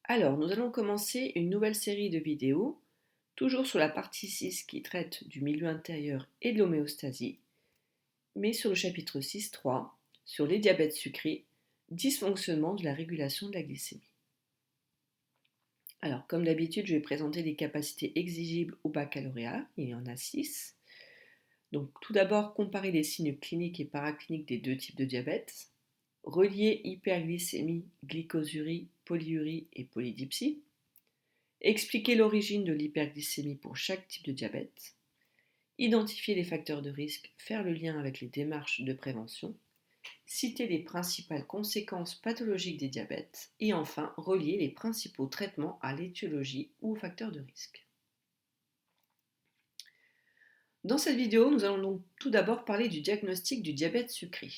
Alors, nous allons commencer une nouvelle série de vidéos, toujours sur la partie 6 qui traite du milieu intérieur et de l'homéostasie, mais sur le chapitre 6.3, sur les diabètes sucrés, dysfonctionnement de la régulation de la glycémie. Alors, comme d'habitude, je vais présenter les capacités exigibles au baccalauréat, il y en a 6. Donc, tout d'abord, comparer les signes cliniques et paracliniques des deux types de diabète, relier hyperglycémie, glycosurie, polyurie et polydipsie, expliquer l'origine de l'hyperglycémie pour chaque type de diabète, identifier les facteurs de risque, faire le lien avec les démarches de prévention, citer les principales conséquences pathologiques des diabètes et enfin relier les principaux traitements à l'étiologie ou aux facteurs de risque. Dans cette vidéo, nous allons donc tout d'abord parler du diagnostic du diabète sucré.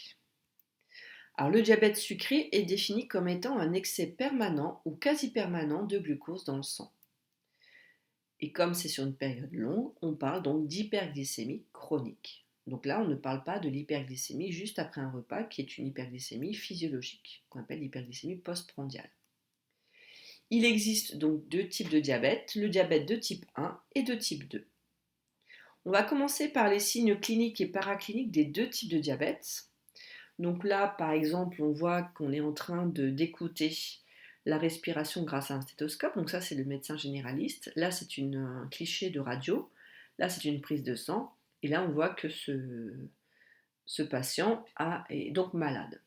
Alors, le diabète sucré est défini comme étant un excès permanent ou quasi permanent de glucose dans le sang. Et comme c'est sur une période longue, on parle donc d'hyperglycémie chronique. Donc là, on ne parle pas de l'hyperglycémie juste après un repas, qui est une hyperglycémie physiologique, qu'on appelle l'hyperglycémie postprandiale. Il existe donc deux types de diabète, le diabète de type 1 et de type 2. On va commencer par les signes cliniques et paracliniques des deux types de diabète. Donc là, par exemple, on voit qu'on est en train d'écouter la respiration grâce à un stéthoscope. Donc ça, c'est le médecin généraliste. Là, c'est un cliché de radio. Là, c'est une prise de sang. Et là, on voit que ce patient est donc malade.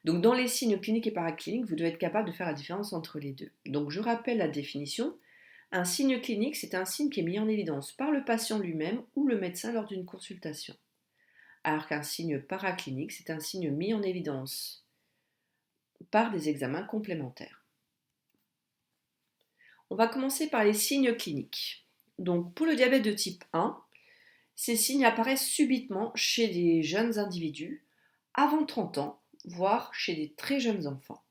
Donc dans les signes cliniques et paracliniques, vous devez être capable de faire la différence entre les deux. Donc je rappelle la définition. Un signe clinique, c'est un signe qui est mis en évidence par le patient lui-même ou le médecin lors d'une consultation. Alors qu'un signe paraclinique, c'est un signe mis en évidence par des examens complémentaires. On va commencer par les signes cliniques. Donc pour le diabète de type 1, ces signes apparaissent subitement chez des jeunes individus, avant 30 ans, voire chez des très jeunes enfants.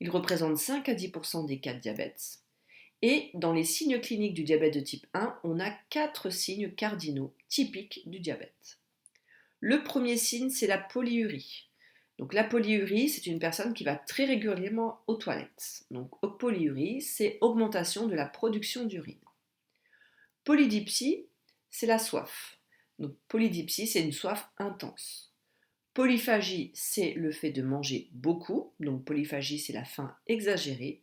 Ils représentent 5 à 10% des cas de diabète. Et dans les signes cliniques du diabète de type 1, on a 4 signes cardinaux typiques du diabète. Le premier signe, c'est la polyurie. Donc la polyurie, c'est une personne qui va très régulièrement aux toilettes. Donc polyurie, c'est augmentation de la production d'urine. Polydipsie, c'est la soif. Donc polydipsie, c'est une soif intense. Polyphagie, c'est le fait de manger beaucoup. Donc polyphagie, c'est la faim exagérée.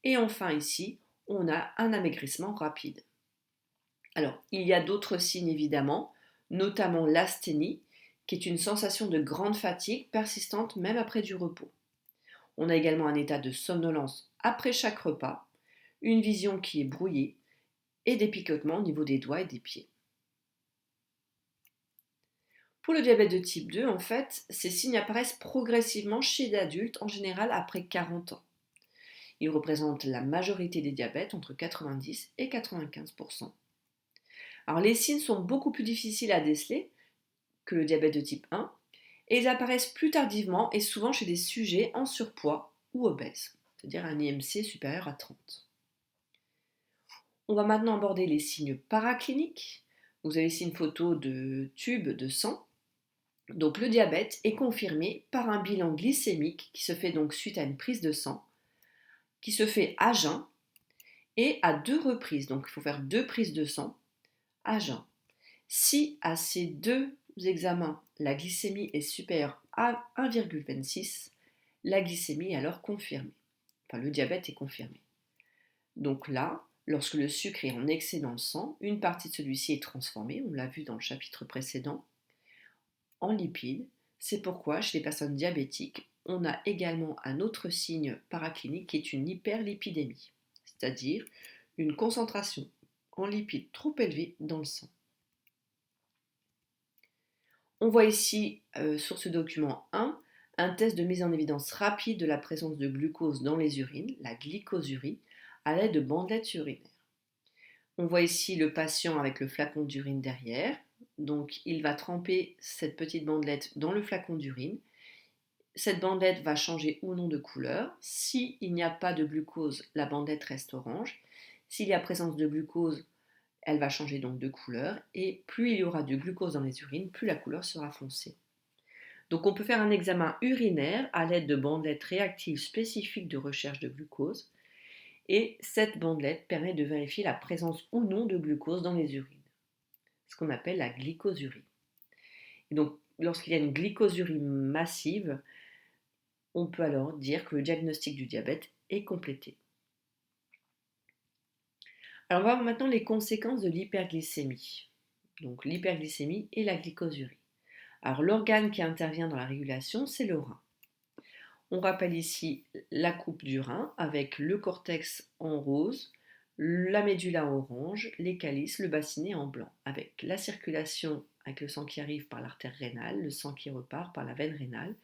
Et enfin ici, on a un amaigrissement rapide. Alors, il y a d'autres signes évidemment, notamment l'asthénie, qui est une sensation de grande fatigue persistante même après du repos. On a également un état de somnolence après chaque repas, une vision qui est brouillée et des picotements au niveau des doigts et des pieds. Pour le diabète de type 2, en fait, ces signes apparaissent progressivement chez l'adultes, en général après 40 ans. Ils représentent la majorité des diabètes, entre 90 et 95%. Alors les signes sont beaucoup plus difficiles à déceler que le diabète de type 1, et ils apparaissent plus tardivement et souvent chez des sujets en surpoids ou obèses, c'est-à-dire un IMC supérieur à 30. On va maintenant aborder les signes paracliniques. Vous avez ici une photo de tube de sang. Donc le diabète est confirmé par un bilan glycémique qui se fait donc suite à une prise de sang, qui se fait à jeun et à 2 reprises. Donc il faut faire 2 prises de sang à jeun. Si à ces 2 examens, la glycémie est supérieure à 1,26, la glycémie est alors confirmée. Enfin, le diabète est confirmé. Donc là, lorsque le sucre est en excès dans le sang, une partie de celui-ci est transformée, on l'a vu dans le chapitre précédent, en lipides. C'est pourquoi chez les personnes diabétiques, on a également un autre signe paraclinique qui est une hyperlipidémie, c'est-à-dire une concentration en lipides trop élevée dans le sang. On voit ici sur ce document 1 un test de mise en évidence rapide de la présence de glucose dans les urines, la glycosurie, à l'aide de bandelettes urinaires. On voit ici le patient avec le flacon d'urine derrière. Donc il va tremper cette petite bandelette dans le flacon d'urine. Cette bandelette va changer ou non de couleur. S'il n'y a pas de glucose, la bandelette reste orange. S'il y a présence de glucose, elle va changer donc de couleur et plus il y aura de glucose dans les urines, plus la couleur sera foncée. Donc on peut faire un examen urinaire à l'aide de bandelettes réactives spécifiques de recherche de glucose et cette bandelette permet de vérifier la présence ou non de glucose dans les urines, ce qu'on appelle la glycosurie. Et donc lorsqu'il y a une glycosurie massive, on peut alors dire que le diagnostic du diabète est complété. Alors on va voir maintenant les conséquences de l'hyperglycémie. Donc l'hyperglycémie et la glycosurie. Alors l'organe qui intervient dans la régulation, c'est le rein. On rappelle ici la coupe du rein avec le cortex en rose, la médulla en orange, les calices, le bassinet en blanc, avec la circulation avec le sang qui arrive par l'artère rénale, le sang qui repart par la veine rénale.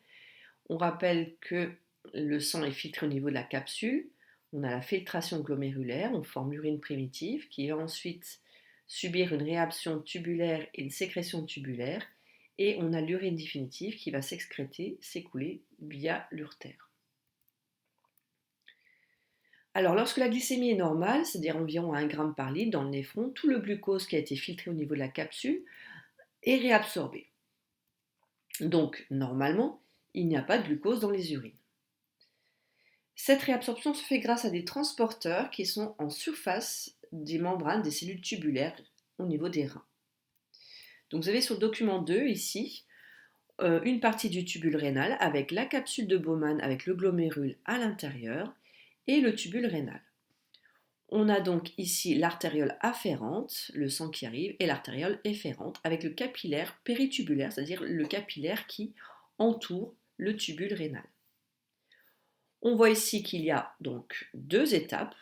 On rappelle que le sang est filtré au niveau de la capsule, on a la filtration glomérulaire, on forme l'urine primitive qui va ensuite subir une réabsorption tubulaire et une sécrétion tubulaire, et on a l'urine définitive qui va s'excréter, s'écouler via l'urtère. Alors lorsque la glycémie est normale, c'est-à-dire environ 1 g par litre dans le néphron, tout le glucose qui a été filtré au niveau de la capsule est réabsorbé. Donc normalement, il n'y a pas de glucose dans les urines. Cette réabsorption se fait grâce à des transporteurs qui sont en surface des membranes des cellules tubulaires au niveau des reins. Donc vous avez sur le document 2 ici une partie du tubule rénal avec la capsule de Bowman avec le glomérule à l'intérieur et le tubule rénal. On a donc ici l'artériole afférente, le sang qui arrive, et l'artériole efférente avec le capillaire péritubulaire, c'est-à-dire le capillaire qui entoure le tubule rénal. On voit ici qu'il y a donc 2 étapes.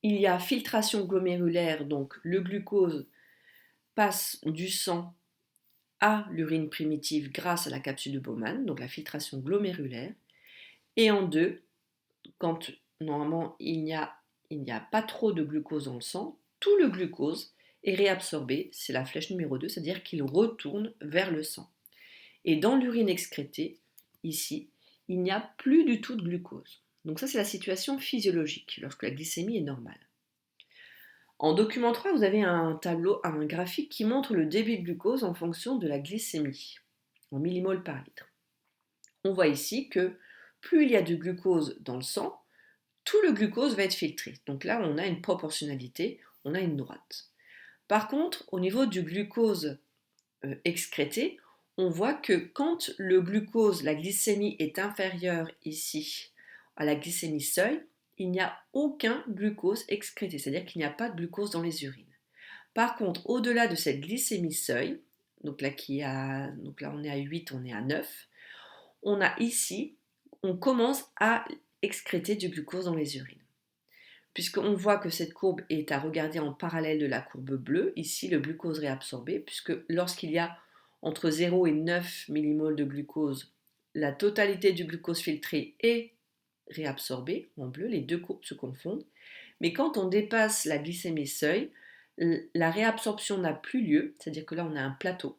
Il y a filtration glomérulaire, donc le glucose passe du sang à l'urine primitive grâce à la capsule de Bowman, donc la filtration glomérulaire. Et en 2, quand normalement il n'y a pas trop de glucose dans le sang, tout le glucose est réabsorbé, c'est la flèche numéro 2, c'est-à-dire qu'il retourne vers le sang. Et dans l'urine excrétée, ici, il n'y a plus du tout de glucose. Donc ça, c'est la situation physiologique, lorsque la glycémie est normale. En document 3, vous avez un tableau, un graphique qui montre le débit de glucose en fonction de la glycémie, en millimoles par litre. On voit ici que plus il y a de glucose dans le sang, tout le glucose va être filtré. Donc là, on a une proportionnalité, on a une droite. Par contre, au niveau du glucose excrété, on voit que quand le glucose, la glycémie est inférieure ici à la glycémie seuil, il n'y a aucun glucose excrété, c'est-à-dire qu'il n'y a pas de glucose dans les urines. Par contre, au-delà de cette glycémie seuil, donc là on est à 8, on est à 9, on a ici, on commence à excréter du glucose dans les urines. Puisqu'on voit que cette courbe est à regarder en parallèle de la courbe bleue, ici le glucose réabsorbé, puisque lorsqu'il y a entre 0 et 9 millimoles de glucose, la totalité du glucose filtré est réabsorbée, en bleu, les deux courbes se confondent, mais quand on dépasse la glycémie seuil, la réabsorption n'a plus lieu, c'est-à-dire que là on a un plateau,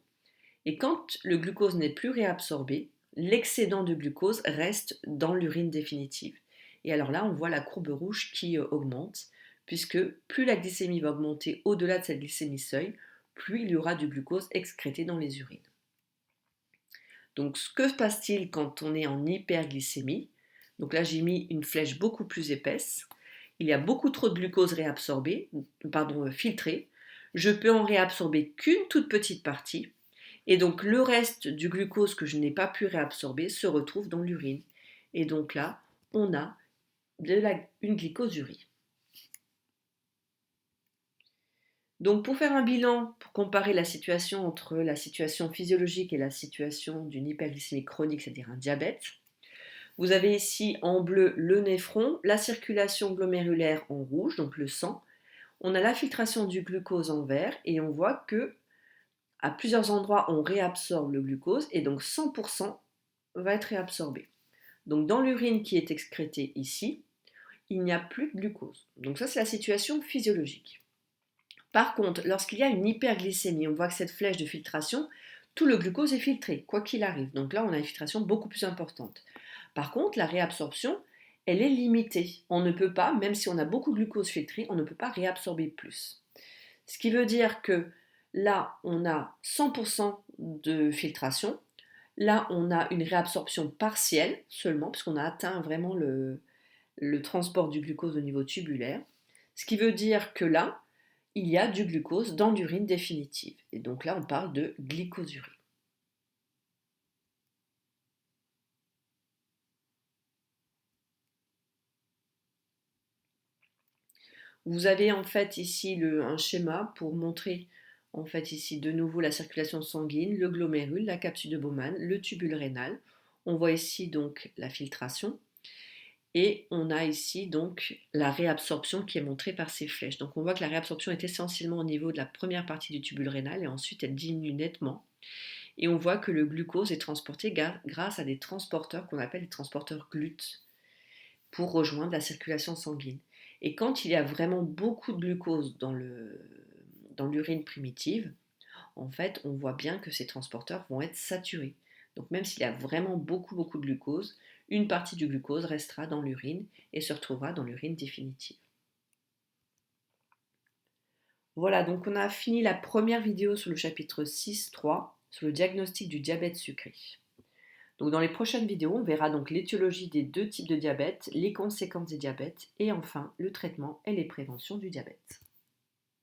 et quand le glucose n'est plus réabsorbé, l'excédent de glucose reste dans l'urine définitive. Et alors là, on voit la courbe rouge qui augmente, puisque plus la glycémie va augmenter au-delà de cette glycémie seuil, plus il y aura du glucose excrété dans les urines. Donc, que se passe-t-il quand on est en hyperglycémie? Donc là, j'ai mis une flèche beaucoup plus épaisse. Il y a beaucoup trop de glucose filtré. Je peux en réabsorber qu'une toute petite partie. Et donc, le reste du glucose que je n'ai pas pu réabsorber se retrouve dans l'urine. Et donc là, on a une glycosurie. Donc pour faire un bilan, pour comparer la situation entre la situation physiologique et la situation d'une hyperglycémie chronique, c'est-à-dire un diabète, vous avez ici en bleu le néphron, la circulation glomérulaire en rouge, donc le sang. On a la filtration du glucose en vert et on voit que à plusieurs endroits on réabsorbe le glucose et donc 100% va être réabsorbé. Donc dans l'urine qui est excrétée ici, il n'y a plus de glucose. Donc ça, c'est la situation physiologique. Par contre, lorsqu'il y a une hyperglycémie, on voit que cette flèche de filtration, tout le glucose est filtré, quoi qu'il arrive. Donc là, on a une filtration beaucoup plus importante. Par contre, la réabsorption, elle est limitée. On ne peut pas, même si on a beaucoup de glucose filtré, on ne peut pas réabsorber plus. Ce qui veut dire que Là, on a 100% de filtration. Là, on a une réabsorption partielle seulement, puisqu'on a atteint vraiment le transport du glucose au niveau tubulaire. Ce qui veut dire que là, il y a du glucose dans l'urine définitive. Et donc là, on parle de glycosurie. Vous avez en fait ici un schéma pour montrer en fait ici de nouveau la circulation sanguine, le glomérule, la capsule de Bowman, le tubule rénal. On voit ici donc la filtration et on a ici donc la réabsorption qui est montrée par ces flèches. Donc on voit que la réabsorption est essentiellement au niveau de la première partie du tubule rénal et ensuite elle diminue nettement. Et on voit que le glucose est transporté grâce à des transporteurs qu'on appelle les transporteurs GLUT pour rejoindre la circulation sanguine. Et quand il y a vraiment beaucoup de glucose dans l'urine primitive, en fait, on voit bien que ces transporteurs vont être saturés. Donc même s'il y a vraiment beaucoup de glucose, une partie du glucose restera dans l'urine et se retrouvera dans l'urine définitive. Voilà, donc on a fini la première vidéo sur le chapitre 6.3 sur le diagnostic du diabète sucré. Donc dans les prochaines vidéos, on verra donc l'étiologie des deux types de diabète, les conséquences des diabètes et enfin le traitement et les préventions du diabète.